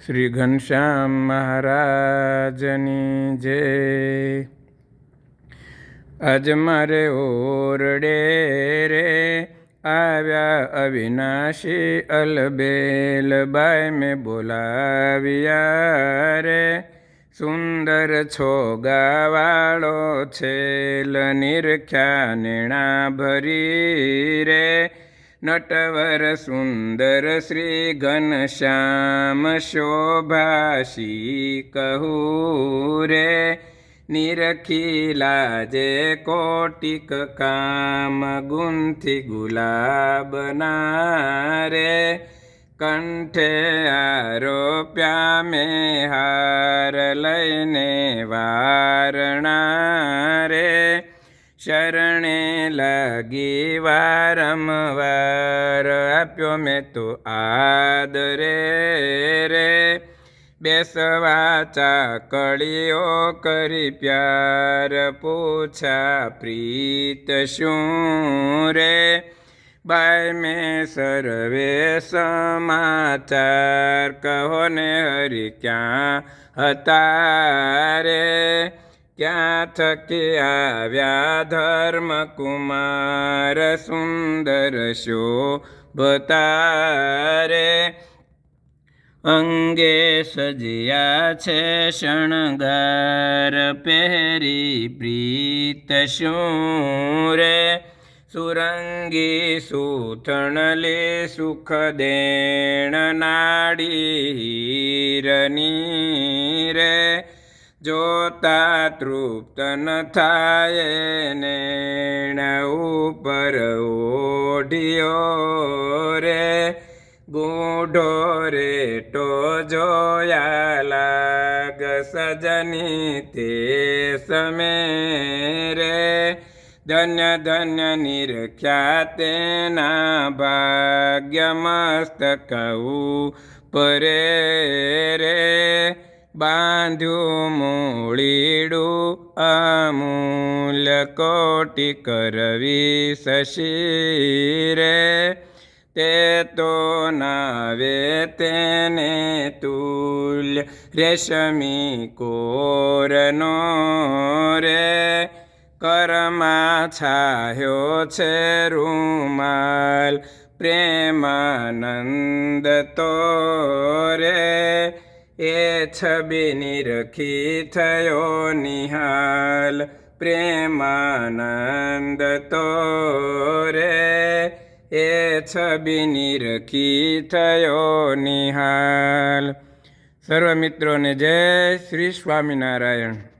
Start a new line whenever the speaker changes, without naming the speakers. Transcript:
શ્રી ઘનશ્યામ મહારાજની જય। આજ મારે ઓરડે રે આવ્યા અવિનાશી અલબેલબાઈ મેં બોલાવ્યા રે। સુંદર છોગાવાળો છેલ નિરખ્યા નેણા ભરી રે। નટવર સુંદર શ્રી ઘનશ્યામ શોભાશી કહું રે। નિરખી લાજે કોટિક કામ ગુંથી ગુલાબના રે। કંઠે આરોપ્યા મેં હાર લઈને વારણા રે। શરણે લાગી વારંવાર આપ્યો મેં તો આદરે રે। બેસવા ચાકળીઓ કરી પ્યાર પૂછા પ્રીત શું રે। બાઈ મેં સર્વે સમાચાર કહો ને હરિ ક્યાં હતા રે। ક્યાં થકી આવ્યા ધર્મકુમાર સુંદર શોભતા રે। અંગે સજ્યા છે શણગાર પહેરી પ્રીત શું રે। સુરંગી સુથણલી સુખ દેણ નાડી હીરની રે। જોતા તૃપ્ત ન થાય નેણ ઉપર ઓઢિયો રે। ગૂઢો રેટો જોયા લાગ સજની તે સમે રે। ધન્ય ધન્ય નિરખ્યા તેના ભાગ્ય મસ્તક પરે રે। બાંધ્યું મૂળીડું અમૂલ્ય કોટી કરવી શશી રે। તે તો નાવે તેને તુલ્ય રેશમી કોરનો રે। કરમાં છાયો છે રૂમાલ પ્રેમાનંદ તો રે। એ છબી નિરખી થયો નિહાલ પ્રેમાનંદ તો રે। એ છબી નિરખી થયો નિહાલ। સર્વ મિત્રોને જય શ્રી સ્વામિનારાયણ।